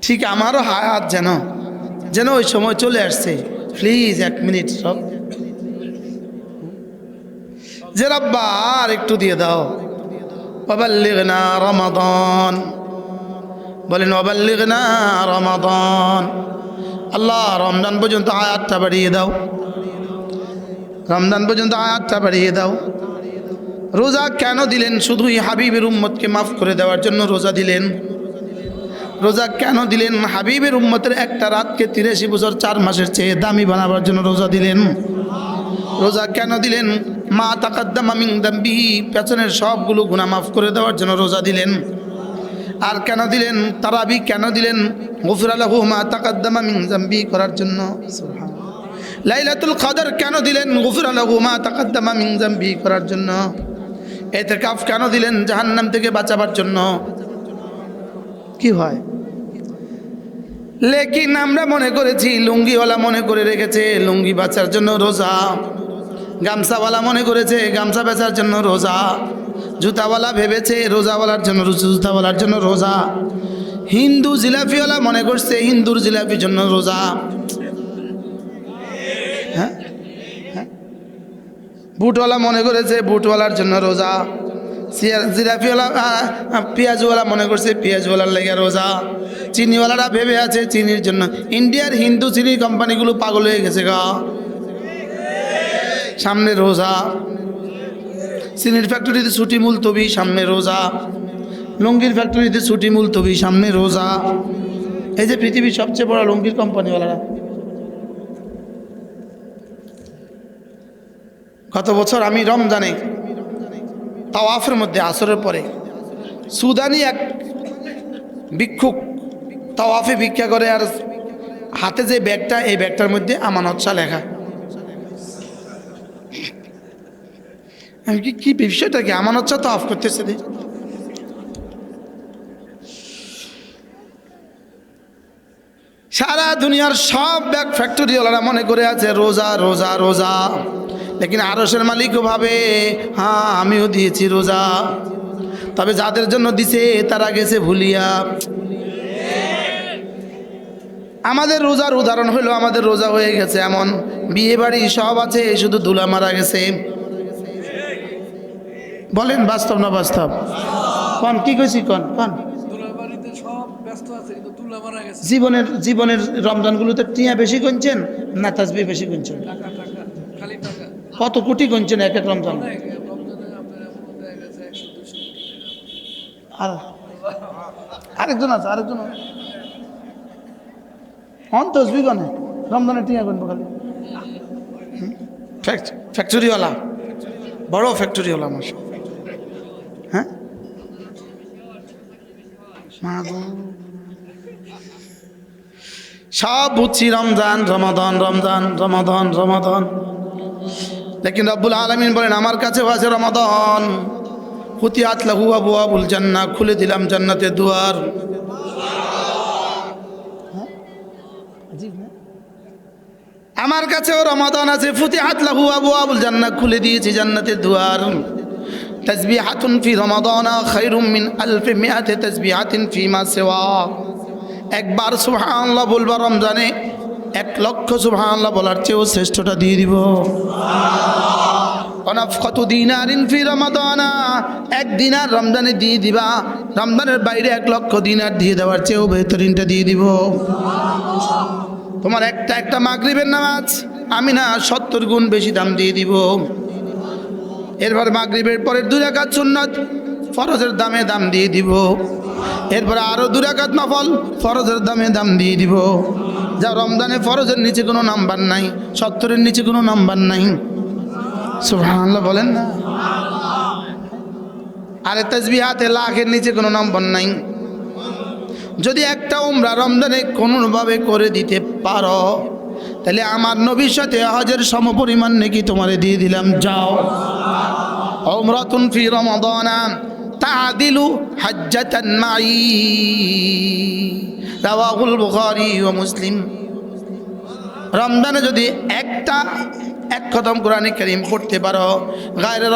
ঠিক আমারও হায়াত যেন যেন ওই সময় চলে আসছে। প্লিজ 1 মিনিট সব যে রব্বা আর একটু দিয়ে দাও। ওয়াবাল্লিগনা রমাদান, বলেন ওয়াবাল্লিগনা রমাদান। আল্লাহ রমজান পর্যন্ত আয়াতটা বাড়িয়ে দাও, রমজান পর্যন্ত আয়াতটা বাড়িয়ে দাও। রোজা কেন দিলেন? শুধুই হাবিবের উম্মতকে মাফ করে দেওয়ার জন্য রোজা দিলেন। রোজা কেন দিলেন? হাবিবের উম্মতের একটা রাতকে 83 বছর 4 মাসের চেয়ে দামি বানাবার জন্য রোজা দিলেন। রোজা কেন দিলেন? মা তাকাদ্দামা মিন যামবিহি, পেছনের সবগুলো গুনাহ মাফ করে দেওয়ার জন্য রোজা দিলেন। আর কেন দিলেন? তারাবি কেন দিলেন? গফিরা লাহু মা তাকাদ্দামা মিন যামবিহি করার জন্য। সুবহানাল্লাহ। লাইলাতুল কদর কেন দিলেন? গফিরা লাহু মা তাকাদ্দামা মিন যামবিহি করার জন্য। ইতিকাফ কেন দিলেন? জাহান্নাম থেকে বাঁচাবার জন্য। কি হয়? লেকিন আমরা মনে করেছি, লুঙ্গিওয়ালা মনে করে রেখেছে লুঙ্গি বাঁচার জন্য রোজা, গামছাওয়ালা মনে করেছে গামছা বেচার জন্য রোজা, জুতাওয়ালা ভেবেছে রোজাওয়ালার জন্য, জুতাওয়ালার জন্য রোজা, হিন্দু জিলাপিওয়ালা মনে করছে হিন্দুর জিলাপির জন্য রোজা। হ্যাঁ, বুটওয়ালা মনে করেছে বুটওয়ালার জন্য রোজা, জিলাপিওয়ালা পেঁয়াজওয়ালা মনে করছে পেঁয়াজওয়ালার লেগে রোজা, চিনিওয়ালারা ভেবে আছে চিনির জন্য। ইন্ডিয়ার হিন্দু চিনি কোম্পানিগুলো পাগল হয়ে গেছে গা, সামনে রোজা। চিনির ফ্যাক্টরিতে ছুটি মুলতবি, সামনে রোজা। লুঙ্গির ফ্যাক্টরিতে ছুটি মুলতবি, সামনে রোজা। এই যে পৃথিবীর সবচেয়ে বড় লুঙ্গির কোম্পানিওয়ালারা, গত বছর আমি রমজানে তাওয়াফের মধ্যে আসরের পরে সুদানি এক ভিক্ষুক তাওয়াফে ভিক্ষা করে, আর হাতে যে ব্যাগটা, এই ব্যাগটার মধ্যে আমানত শাহ লেখা। আমি কি বিষয়টা কি? আমানত শাহ তাওয়াফ করতেছে দে। সারা দুনিয়ার সব ব্যাগ ফ্যাক্টরিওয়ালারা মনে করে আছে রোজা রোজা রোজা, লেকিন আরশের মালিকও ভাবে হ্যাঁ আমিও দিয়েছি রোজা, তবে যাদের জন্য দিছে তারা গেছে ভুলিয়া। আমাদের রোজার উদাহরণ হলো, আমাদের রোজা হয়ে গেছে এমন, বিয়ে বাড়ি সব আছে, শুধু দুলা মারা গেছে। বলেন বাস্তব না বাস্তব? কন কি কইছি, কন কন। জীবনের রমজানগুলোতে টিয়া বেশি গুনছেন না তাসবিহ বেশি গুনছেন? কত কোটি গুনছেন এক এক রমজান? আর আরেকজন আছে, আরেকজন অন তসবিহ গনে, রমজানের টিয়া গুনবো খালি। ফ্যাক্টরিওয়ালা, বড় ফ্যাক্টরিওয়ালা আমার। হ্যাঁ, সব বুঝছি রমজান রমাদান রমজান রমাদান রমাদান, লেকিন রব্বুল আলামিন বলেন আমার কাছেও আছে রমাদান। ফুতিহাত লাহু আবওয়াবুল জান্নাহ, খুলে দিলাম জান্নাতের দুয়ার। আমার কাছেও রমাদান আছে, ফুতিহাত লাহু আবওয়াবুল জান্নাহ, খুলে দিয়েছি জান্নাতের দুয়ার। তাসবিহাতুন ফি রমাদানা খায়রুম মিন আলফি মিআতি তাসবিহাতিন ফিমা সিওয়া। একবার সুবহানাল্লাহ বলবা রমজানে 1 লক্ষ সুবহানাল্লাহ বলার চেয়েও শ্রেষ্ঠটা দিয়ে দিব। অনাফকাতু দিনারিন ফি রমাদানা, 1 দিনার রমজানে দিয়ে দিবা, রমজানের বাইরে 1 লক্ষ দিনার দিয়ে দেওয়ার চেয়েও বেহতরিনটা দিয়ে দিব। তোমার একটা মাগরিবের নামাজ আমি না 70 গুণ বেশি দাম দিয়ে দিব। এরপর মাগরিবের পরে 2 রাকাত সুন্নাত ফরজের দামে দাম দিয়ে দিব। এরপরে আরো 2 রাকাত নফল ফরজের দামে দাম দিয়ে দিব। যা রমজানে ফরজের নিচে কোনো নাম্বার নাই, 70-এর নিচে কোনো নাম্বার নাই। সুবহানাল্লাহ বলেন না? আরে তাসবিহাতে লাখের নিচে কোনো নাম্বার নাই। যদি একটা উমরা রমজানে কোনোভাবে করে দিতে পারো, তাহলে আমার নবীর সাথে হজের সমপরিমাণ নেকি তোমারে দিয়ে দিলাম। যাও, উমরাতুন ফি রমাদানা তাদিলু হাজ্জাতান মাই, রাওয়াহুল বুখারী ওয়া মুসলিম। রমজানে যদি এক খতম কোরআনে কারীম পড়তে পারো, গায়রে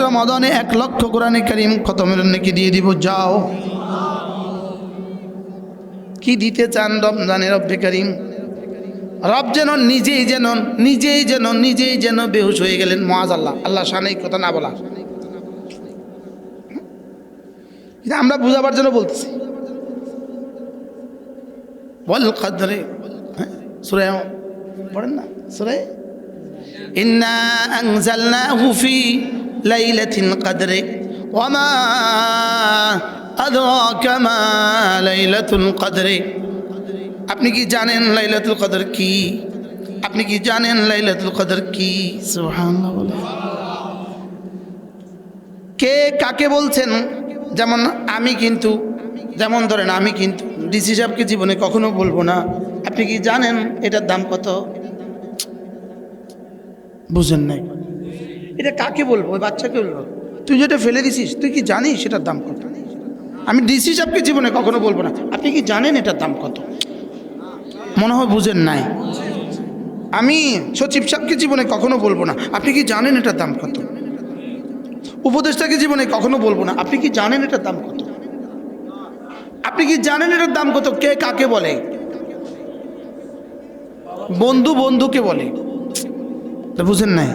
রমাদানে 1 লক্ষ কোরআনে কারীম খতমের নেকি দিয়ে দিব। যাও, কি দিতে চান রমজানে রব্বে করিম? রব যেন নিজেই যেন বেহুশ হয়ে গেলেন। মাআযাল্লাহ, আল্লাহ শানে এই কথা না বলা, এটা আমরা বুঝাবার জন্য বলতেছি। ওয়াল কদরে, সূরা পড়েন না, সূরা ইন্না আনজালনাহু ফি লাইলাতিল কদরে ওয়া মা আদরাকা মা লাইলাতুল কদরে। আপনি কি জানেন লাইলাতুল কদর কি? আপনি কি জানেন লাইলাতুল কদর কি? সুবহানাল্লাহ বলে। কে কাকে বলছেন? যেমন আমি কিন্তু, যেমন ধরেন আমি কিন্তু ডিসি সাহেবকে জীবনে কখনো বলবো না আপনি কি জানেন এটার দাম কত? বুঝেন নাই? এটা কাকে বলবো? ওই বাচ্চাকে বলবো, তুই যেটা ফেলে দিছিস তুই কি জানিস সেটার দাম কত? আমি ডিসি সাহেবকে জীবনে কখনো বলবো না আপনি কি জানেন এটার দাম কত? মনে হয় বুঝেন নাই। আমি সচিব সাহেবকে জীবনে কখনো বলবো না আপনি কি জানেন এটার দাম কত? উপদেষ্টাকে জীবনে কখনো বলবো না আপনি কি জানেন এটার দাম কত? আপনি কি জানেন এটার দাম কত? কে কাকে বলে? বন্ধু বন্ধুকে বলে। বুঝেন নাই?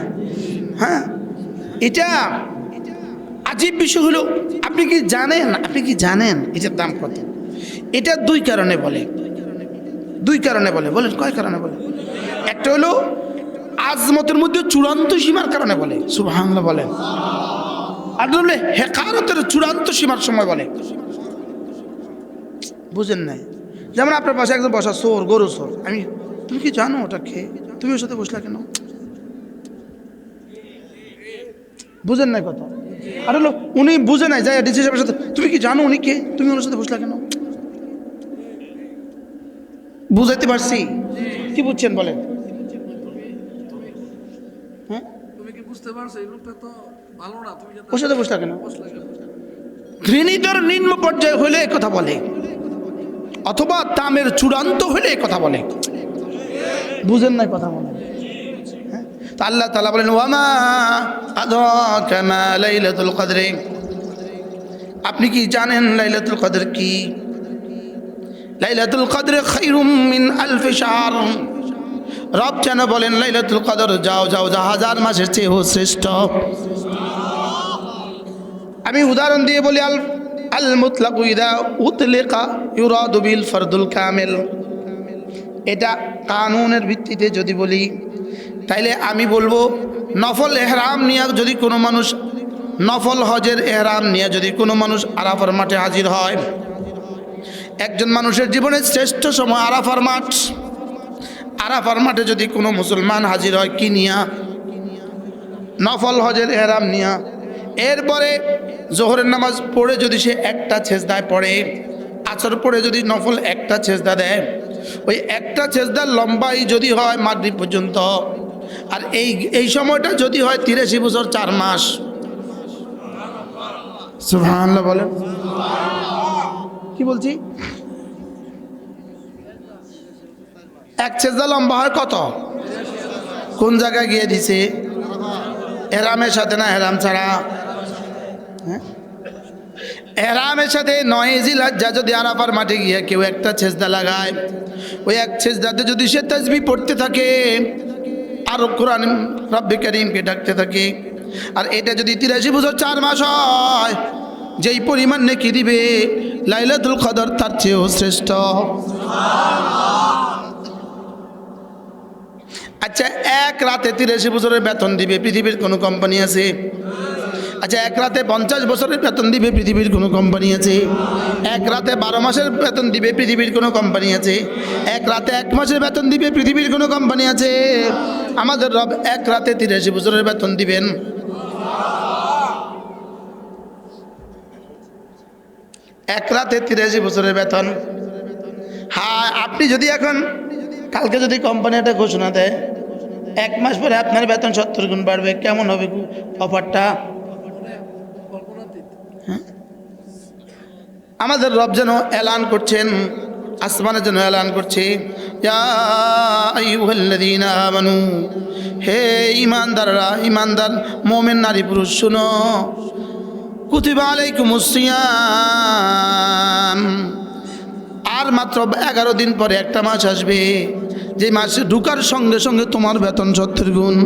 হ্যাঁ, এটা আজীব বিষয় হলো আপনি কি জানেন এটার দাম কত? এটা দুই কারণে বলে, বলেন কয় কারণে বলে? একটা হলো আজমতের মধ্যে চূড়ান্ত সীমার কারণে বলে, সুবহানাল্লাহ বলেন। আর বলে হেকারতের চূড়ান্ত সীমার সময় বলে। বুঝেন নাই? যেমন আপনার পাশে একজন বসা চোর, গরু চোর, তুমি কি জানো ওটা খেয়ে তুমি ওর সাথে বসলা কেন? বুঝেন নাই কথা? আর হলো উনি বুঝে নাই যাই ডিসি সাহেবের সাথে, তুমি কি জানো উনি কে, তুমি ওর সাথে বসলা কেন? বুঝাইতে পারছি? কি বুঝছেন বলেন? হ্যাঁ, তুমি কি বুঝতে পারছো এই লোকটা তো ভালো না, তুমি ওর সাথে বসলা কেন? ঘৃণিতর নিম্ন পর্যায়ে হলে কথা বলে, অথবা তামের চূড়ান্ত হলে কথা বলে। বুঝেন নাই কথা বলে? তা আল্লাহ তাআলা বলেন ওয়ামা আদরাকা মা লাইলাতুল কদরে। আপনি কি জানেন লাইলাতুল কদর কি? লাইলাতুল কদরে খায়রুম মিন আলফি শাহর। রব যেন বলেন লাইলাতুল কদর যাও যা হাজার মাসের চেয়েও শ্রেষ্ঠ। আমি উদাহরণ দিয়ে বলি, আল মুতলাকু ইযা উতলিকা ইউরাদু বিল ফারদুল কামিল। এটা কানুনের ভিত্তিতে যদি বলি তাইলে আমি বলবো নফল এহরাম নিয়ে যদি কোনো মানুষ, নফল হজের এহরাম নিয়ে যদি কোনো মানুষ আরাফার মাঠে হাজির হয়, একজন মানুষের জীবনের শ্রেষ্ঠ সময় আরাফার মাঠ। আরাফার মাঠে যদি কোনো মুসলমান হাজির হয় কি নিয়া? নফল হজের এহরাম নিয়া। এরপরে জোহরের নামাজ পড়ে যদি সে একটা সেজদায় পড়ে, আসর পড়ে যদি নফল একটা সেজদা দেয়, ওই একটা সেজদার লম্বাই যদি হয় মাগরিব পর্যন্ত, আর এই সময়টা যদি হয় 83 বছর 4 মাস। সুবহানাল্লাহ বলেন। কি বলছি? এক সেজদা লম্বা হয় কত? কোন জায়গায় গিয়ে দিছে? এহরামের সাথে না এহরাম ছাড়া? এহরামের সাথে 9 জিলহজ্জা যদি আরাফার মাঠে গিয়ে কেউ একটা সেজদা লাগায়, ওই এক সেজদাতে যদি সে তাসবিহ পড়তে থাকে আর কোরআন রব্বে কারীমকে ডাকতে থাকে, আর এটা যদি 83 বছর 4 মাস হয়, যেই পরিমাণ নেকি দিবে লাইলাতুল কদর তার চেয়েও শ্রেষ্ঠ। আচ্ছা, এক রাতে 83 বছরের বেতন দিবে পৃথিবীর কোনো কোম্পানি আছে? আচ্ছা, এক রাতে 50 বছরের বেতন দিবে পৃথিবীর কোনো কোম্পানি আছে? এক রাতে 12 মাসের বেতন দিবে পৃথিবীর কোনো কোম্পানি আছে? এক রাতে 1 মাসের বেতন দিবে পৃথিবীর কোনো কোম্পানি আছে? আমাদের রব এক রাতে 83 বছরের বেতন দিবেন। এক রাতে 83 বছরের বেতন। হ্যাঁ, আপনি যদি এখন কালকে যদি কোম্পানি একটা ঘোষণা দেয় 1 মাস পরে আপনার বেতন 70 গুণ বাড়বে, কেমন হবে অফারটা? আমাদের রব যেন এলান করছেন, আসমানের যেন এলান করছে, ইয়া আইয়ুহাল্লাযীনা আমানু, হে ঈমানদাররা, ঈমানদার মুমিন নারী পুরুষ শুনো, কুতিবা আলাইকুমুস সিয়াম, আর মাত্র 11 দিন পরে একটা মাস আসবে, যে মাসে ঢুকার সঙ্গে সঙ্গে তোমার বেতন 70 গুণ।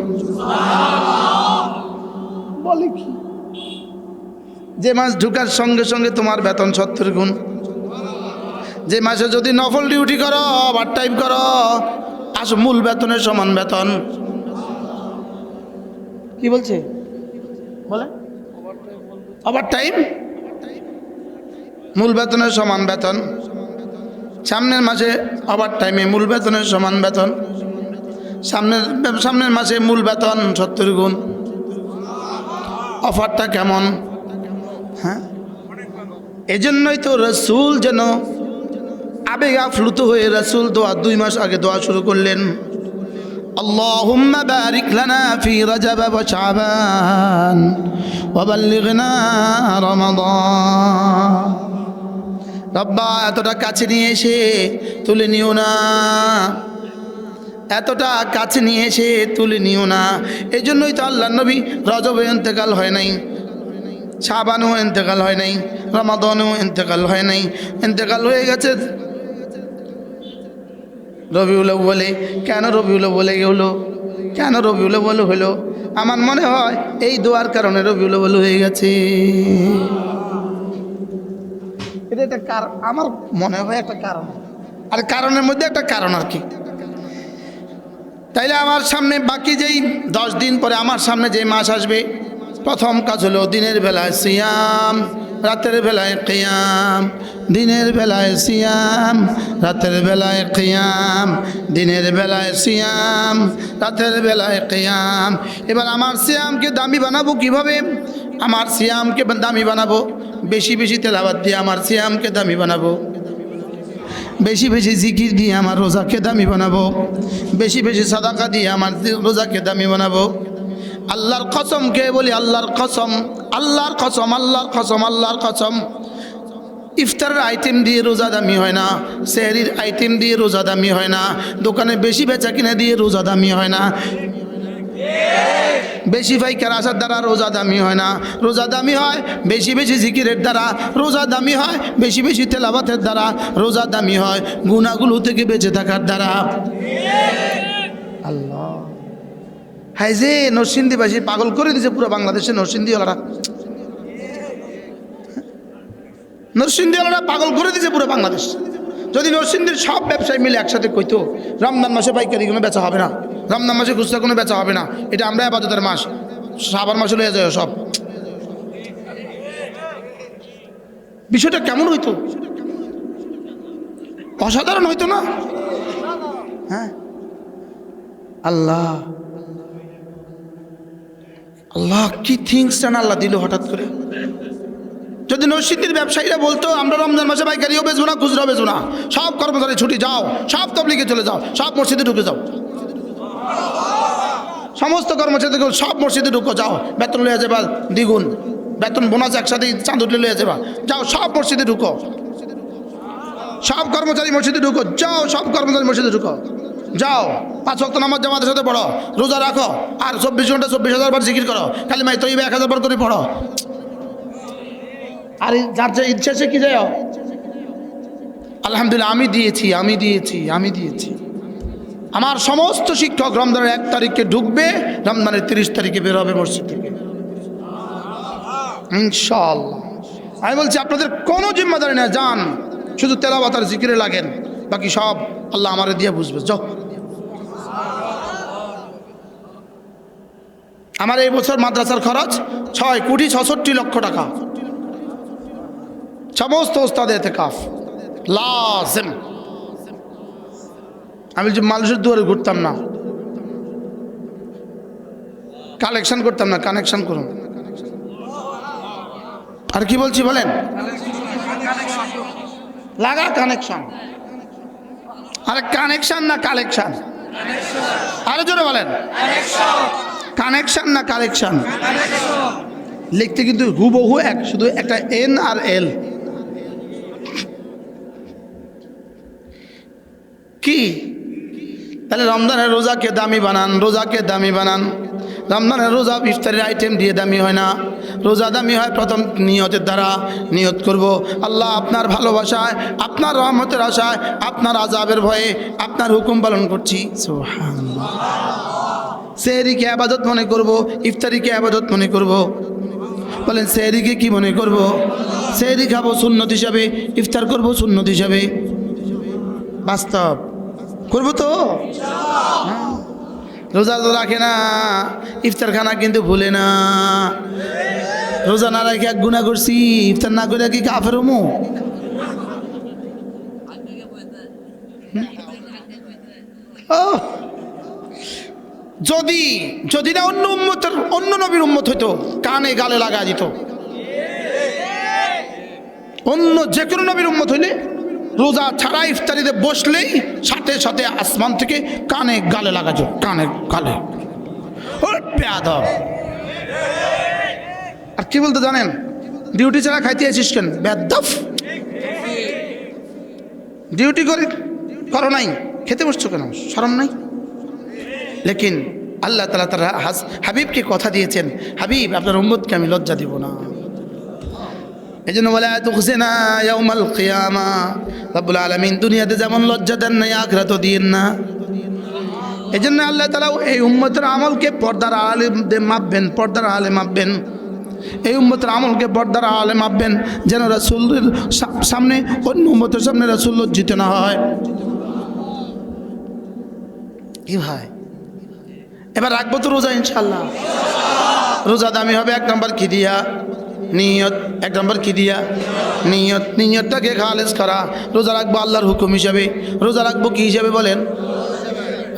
বলে কি? যে মাস ঢুকার সঙ্গে সঙ্গে তোমার বেতন 70 গুণ। যে মাসে যদি নফল ডিউটি করো, ওভার টাইম করো, আসো মূল বেতনের সমান বেতন। কি বলছে? বলে ওভার টাইম মূল বেতনের সমান বেতন। সামনের মাসে ওভার টাইমে মূল বেতনের সমান বেতন। সামনের মাসে মূল বেতন 70 গুণ। অফারটা কেমন? হ্যাঁ, এজন্যই তো রাসূল যেন আবেগ আপ্লুত হয়ে রাসূল 2 মাস আগে দোয়া শুরু করলেন, আল্লাহুম্মা বারিক লানা ফি রাজাব ওয়া শাবান ওয়া বাল্লিগনা রমাদান। রব্বা, এতটা কাছে নিয়ে এসে তুলে নিও না, এতটা কাছে নিয়ে এসে তুলে নিও না। এই জন্যই তো আল্লাহর নবী রজবে ইন্তেকাল হয় নাই, শাবানও ইন্তেকাল হয় নাই, রমাদানও ইন্তেকাল হয় নাই, ইন্তেকাল হয়ে গেছে রবিউল আউয়ালে। কেন রবিউল আউয়ালে হলো? কেন রবিউল আউয়াল হলো? আমার মনে হয় এই দোয়ার কারণে রবিউল আউয়াল হয়ে গেছে। এটা একটা কারণ, আমার মনে হয় একটা কারণ, আর কারণের মধ্যে একটা কারণ আর কি। তাইলে আমার সামনে বাকি যেই 10 দিন পরে আমার সামনে যে মাস আসবে, প্রথম কাজ হলো দিনের বেলায় সিয়াম, রাতের বেলায় কিয়াম। দিনের বেলায় সিয়াম, রাতের বেলায় কিয়াম। দিনের বেলায় সিয়াম, রাতের বেলায় কিয়াম। এবার আমার সিয়ামকে দামি বানাবো কিভাবে? আমার সিয়ামকে দামি বানাবো বেশি বেশি তেলাওয়াত দিয়ে, আমার সিয়ামকে দামি বানাবো বেশি বেশি জিকির দিয়ে, আমার রোজাকে দামি বানাবো বেশি বেশি সাদাকা দিয়ে, আমার রোজাকে দামি বানাবো। আল্লাহর কসম কে বলি, আল্লাহর কসম, আল্লাহর কসম, আল্লাহর কসম, আল্লাহর কসম, ইফতারের আইটেম দিয়ে রোজা দামি হয় না, সেহরির আইটেম দিয়ে রোজা দামি হয় না, দোকানে বেশি বেচা কিনা দিয়ে রোজা দামি হয় না, বেশি পাইকার আসার দ্বারা রোজা দামি হয় না। রোজা দামি হয় বেশি বেশি জিকিরের দ্বারা, রোজা দামি হয় বেশি বেশি তেলাওয়াতের দ্বারা, রোজা দামি হয় গুনাহগুলো থেকে বেঁচে থাকার দ্বারা। আল্লাহ, হাই যে নরসিংদীবাসী পাগল করে দিয়েছে পুরো বাংলাদেশে। নরসিংদীওয়ালারা, নরসিংদীওয়ালারা পাগল করে দিয়েছে পুরো বাংলাদেশ। যদি নরসিংদীর সব ব্যবসায়ী মিলে একসাথে কইতো রমজান মাসে পাইকারি কোনো বেচা হবে না, রমজান মাসে খুচরা কোনো বেচা হবে না, এটা আমরা ইবাদতের মাস, শাবান মাসে লয়ে যায় সব, বিষয়টা কেমন হইতো? অসাধারণ হইতো না? হ্যাঁ, আল্লাহ আল্লাহ কি থিংস যেন আল্লাহ দিল হঠাৎ করে। যদি নরসিংদীর ব্যবসায়ীরা বলতো আমরা রমজান মাসে পাইকারিও বেচবো না, খুচরাও বেচবো না, সব কর্মচারী ছুটি, যাও সব তবলিগে চলে যাও, সব মসজিদে ঢুকে যাও, সমস্ত কর্মচারী সব মসজিদে ঢুকো, যাও বেতন লইয়া যাবা দ্বিগুণ, বেতন বোনাস একসাথে চাঁদ উঠলে লইয়া যাবা, যাও সব মসজিদে ঢুকো, সব কর্মচারী মসজিদে ঢুকো, যাও সব কর্মচারী মসজিদে ঢুকো, যাও 5 ওয়াক্ত নামাজ জামাতের সাথে পড়ো, রোজা রাখো, আর 24 ঘন্টা 24,000 বার জিকির করো, কালিমা তৈয়বা 1000 বার করে পড়ো। আর যার যে ইচ্ছা সে কি যায়, আলহামদুলিল্লাহ আমি দিয়েছি, আমি দিয়েছি, আমি দিয়েছি। আমার সমস্ত শিক্ষক রমজানের 1 তারিখে ঢুকবে, রমজানের 30 তারিখে বের হবে মসজিদ থেকে ইনশাআল্লাহ। আমি বলছি আপনাদের কোনো জিম্মাদারি না, যান শুধু তেলাওয়াত আর জিকিরে লাগেন, বাকি সব আল্লাহ আমারে দিয়ে বুঝবে। যাও, আমার এই বছর মাদ্রাসার খরচ 6,66,00,000 টাকা, সমস্ত ওস্তাদ ইতিকাফ লাজিম। আমি যে মানুষের দুয়ারে ঘুরতাম না, কালেকশন করতাম না, কানেকশন করুন। আর কি বলছি বলেন, লাগা কানেকশন, আরে কানেকশন না কালেকশন, আরো জোরে বলেন, কানেকশন না কালেকশন। লিখতে কিন্তু হুবহু এক, শুধু একটা এন আর এল। কি তাহলে রমজানের রোজাকে দামি বানান, রোজাকে দামি বানান। রমজানের রোজা ইফতারের আইটেম দিয়ে দামি হয় না, রোজা দামি হয় প্রথম নিয়তের দ্বারা। নিয়ত করব আল্লাহ আপনার ভালোবাসায়, আপনার রহমতের আশায়, আপনার আযাবের ভয়ে আপনার হুকুম পালন করছি। সুবহানাল্লাহ। সেহরিকে ইবাদত মনে করব, ইফতারিকে ইবাদত মনে করব। বলেন সেহরিকে কি মনে করব? সেহরি খাবো সুন্নত হিসাবে, ইফতার করব সুন্নত হিসাবে। বাস্তব করবো তো? রোজা তো রাখে না, ইফতার খানা কিন্তু ভুলে না। রোজা না রাখে এক গুনাহ করছি, ইফতার না করে কি কাফের হমু? যদি যদি না অন্য উম্মতের, অন্য নবীর উম্মত হইতো, কানে গালে লাগা দিত। অন্য যে কোনো নবীর উম্মত হইলে রোজা ছাড়া ইফতারিতে বসলেই সাথে সাথে আসমান থেকে কানে গালে লাগাতো, কানে গালে। বেয়াদব। আর কি বলতে জানেন? ডিউটি ছাড়া খাইতে আসিস কেন? বেয়াদব। ডিউটি করে করো নাই, খেতে বসছো কেন? শরম নাই? লেকিন আল্লাহ তাআলা তার হাবিবকে কথা দিয়েছেন, হাবিব আপনার উম্মতকে আমি লজ্জা দিব না। এই জন্য বলে তুখজিনা ইয়াউমাল কিয়ামা। রব্বুল আলামিন দুনিয়াতে যেমন লজ্জা দেন নাই, আখিরাতেও দিয়েন না। এই জন্য আল্লাহ তাআলা এই উম্মতের আমলকে পর্দার আড়ালে মাপবেন, পর্দার আড়ালে মাপবেন। এই উম্মতের আমলকে পর্দার আড়ালে মাপবেন, যেন রাসূলের সামনে, অন্য উম্মতের সামনে রাসূল লজ্জিত না হয়। কি ভাই, এবার রাখবো তো রোজা ইনশাআল্লাহ। রোজা দামি হবে এক নম্বর কি দিয়া? নিয়ত। এক নম্বর কি দিয়া? নিয়ত। নিয়তটাকে খালেস করা। রোজা রাখবো আল্লাহর হুকুম হিসাবে। রোজা রাখবো কি হিসাবে বলেন?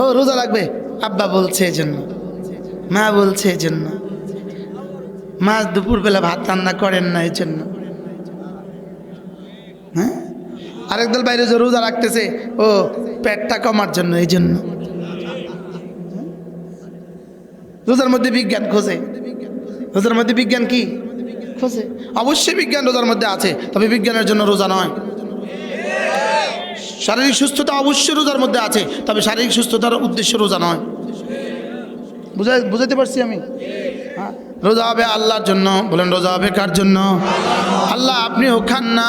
ও রোজা রাখবে আব্বা বলছে এই জন্য, মা বলছে এই জন্য, মা দুপুরবেলা ভাত রান্না করেন না এই জন্য। হ্যাঁ, আরেক দল বাইরে যে রোজা রাখতেছে ও পেটটা কমার জন্য, এই জন্য। রোজার মধ্যে বিজ্ঞান খোঁজে। রোজার মধ্যে বিজ্ঞান কি খোঁজে? অবশ্যই বিজ্ঞান রোজার মধ্যে আছে, তবে বিজ্ঞানের জন্য রোজা নয়। শারীরিক সুস্থতা অবশ্যই রোজার মধ্যে আছে, তবে শারীরিক সুস্থতার উদ্দেশ্য রোজা নয়। বুঝাইতে পারছি আমি? হ্যাঁ, রোজা হবে আল্লাহর জন্য। বলেন রোজা হবে কার জন্য? আল্লাহ আপনিও খান না,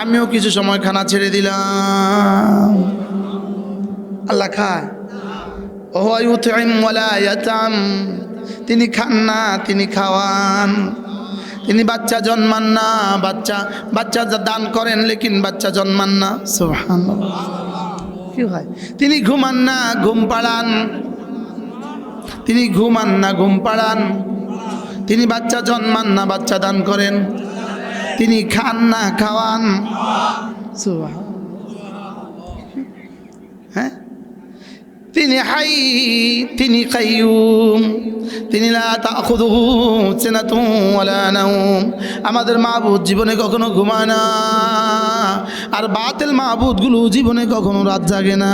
আমিও কিছু সময় খানা ছেড়ে দিলাম। আল্লাহ খায়? ওয়া ইউতঈম ওয়ালা ইয়াতাম। তিনি খান না, তিনি খাওয়ান। তিনি বাচ্চা জন্মান না, বাচ্চা দান করেন, লেকিন বাচ্চা জন্মান না। সুবহানাল্লাহ। কি হয়? তিনি ঘুমান না, ঘুম পাড়ান। তিনি ঘুমান না, ঘুম পাড়ান। তিনি বাচ্চা জন্মান না, বাচ্চা দান করেন। তিনি খান না, খাওয়ান। হ্যাঁ, তিনি হাই, তিনি কাইয়ুম, তিনি লা তাখুযুহু সিনাতুন ওয়ালা নাওম। আমাদের মাবুদ জীবনে কখনো ঘুমায় না, আর বাতিল মাবুদগুলো জীবনে কখনো রাত জাগে না।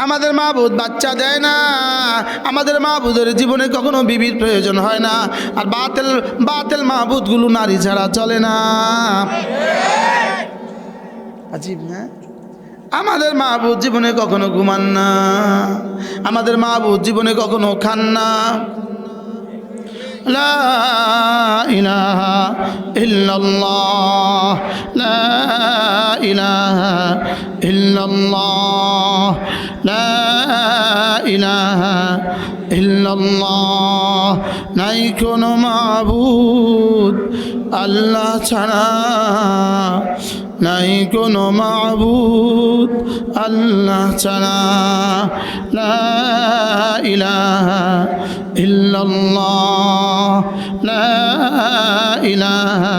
আমাদের মাবুদ বাচ্চা দেয় না, আমাদের মাবুদের জীবনে কখনো বিবির প্রয়োজন হয় না, আর বাতিল মাবুদগুলো নারী ছাড়া চলে না। আজীব না? আমাদের মাবুদ জীবনে কখনো ঘুমান না, আমাদের মাবুদ জীবনে কখনো খান না। লা ইলাহা ইল্লাল্লাহ, লা ইলাহা ইল্লাল্লাহ, লা ইলাহা ইল্লাল্লাহ। নাই কোনো মাবুদ আল্লাহ ছাড়া, নাই কোনো মাবুদ আল্লাহ ছাড়া। লা ইলাহা ইল্লাল্লাহ, লা ইলাহা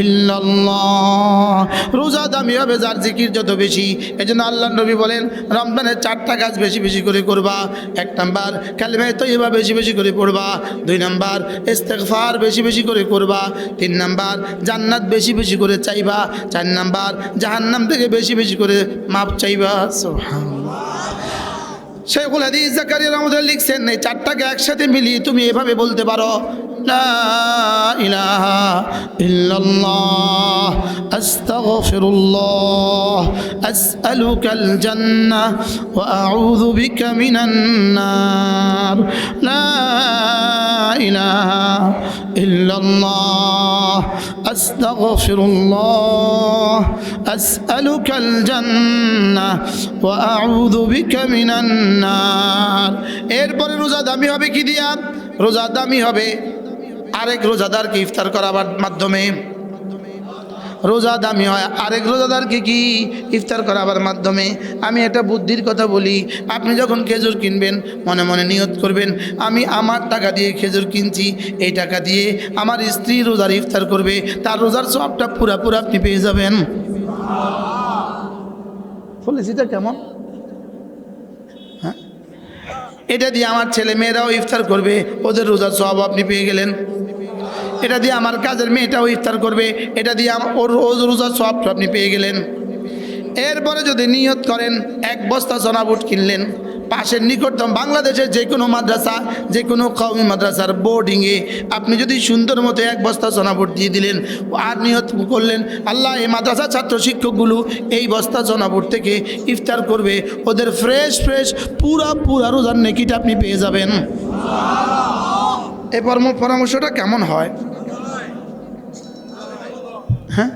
ইল্লাল্লাহ। রোজা দামি হবে যার জিকির যত বেশি। এজন্য আল্লাহর নবী বলেন রমজানের 4টা কাজ বেশি বেশি করে করবা। 1 নাম্বার কালিমা তয়্যিবা বেশি বেশি করে পড়বা। 2 নাম্বার ইস্তেগফার বেশি বেশি করে করবা। 3 নাম্বার জান্নাত বেশি বেশি করে চাইবা। 4 নাম্বার জাহান্নাম থেকে বেশি বেশি করে মাপ চাইবা। সুবহানাল্লাহ। শেখুল হাদিস জাকারিয়া রাহমাতুল্লাহ লিখছেন, এই 4টাকে একসাথে মিলিয়ে তুমি এভাবে বলতে পারো, লা ইলাহা ইল্লাল্লাহ আস্তাগফিরুল্লাহ আসআলুকাল জান্নাহ ওয়া আউযু বিকা মিনান নার লা ইলাহা ইল্লাল্লাহ আস্তাগফিরুল্লাহ আসআলুকাল জান্নাহ ওয়া আউযু বিকা মিনান নার। এরপরে রোজা দামি হবে কি দিয়া? রোজা দামি হবে আরেক রোজাদারকে ইফতার করাবার মাধ্যমে। রোজা দামি হয় আরেক রোজাদারকে কি ইফতার করাবার মাধ্যমে। আমি একটা বুদ্ধির কথা বলি, আপনি যখন খেজুর কিনবেন মনে মনে নিয়ত করবেন আমি আমার টাকা দিয়ে খেজুর কিনছি, এই টাকা দিয়ে আমার স্ত্রী রোজার ইফতার করবে, তার রোজার সবটা পুরা আপনি পেয়ে যাবেন। বলেছিটা কেমন? হ্যাঁ, এটা দিয়ে আমার ছেলে মেয়েরাও ইফতার করবে, ওদের রোজার সব আপনি পেয়ে গেলেন। এটা দিয়ে আমার কাজের মেয়েটাও ইফতার করবে, এটা দিয়ে ওর রোজার সব আপনি পেয়ে গেলেন। এরপরে যদি নিয়ত করেন 1 বস্তা সোনা বুট কিনলেন, পাশের নিকটতম বাংলাদেশের যে কোনো মাদ্রাসা, যে কোনো কওমি মাদ্রাসার বোর্ডিংয়ে আপনি যদি সুন্দর মতো 1 বস্তা সোনা বুট দিয়ে দিলেন আর নিয়ত করলেন আল্লাহ এই মাদ্রাসার ছাত্র শিক্ষকগুলো এই বস্তা সোনা বুট থেকে ইফতার করবে, ওদের ফ্রেশ পুরা রোজার নেকিটা আপনি পেয়ে যাবেন। এই পরামর্শটা কেমন হয়? হ্যাঁ,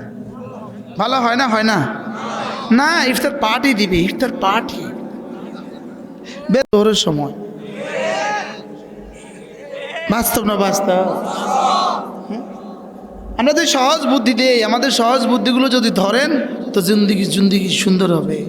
ভালো হয় না? হয় না? না, ইফতার পার্টি দিবি, ইফতার পার্টি বেতরের সময়। বাস্তব না বাস্তব? আমরা যে সহজ বুদ্ধি দেই, আমাদের সহজ বুদ্ধিগুলো যদি ধরেন তো জিন্দিগি সুন্দর হবে।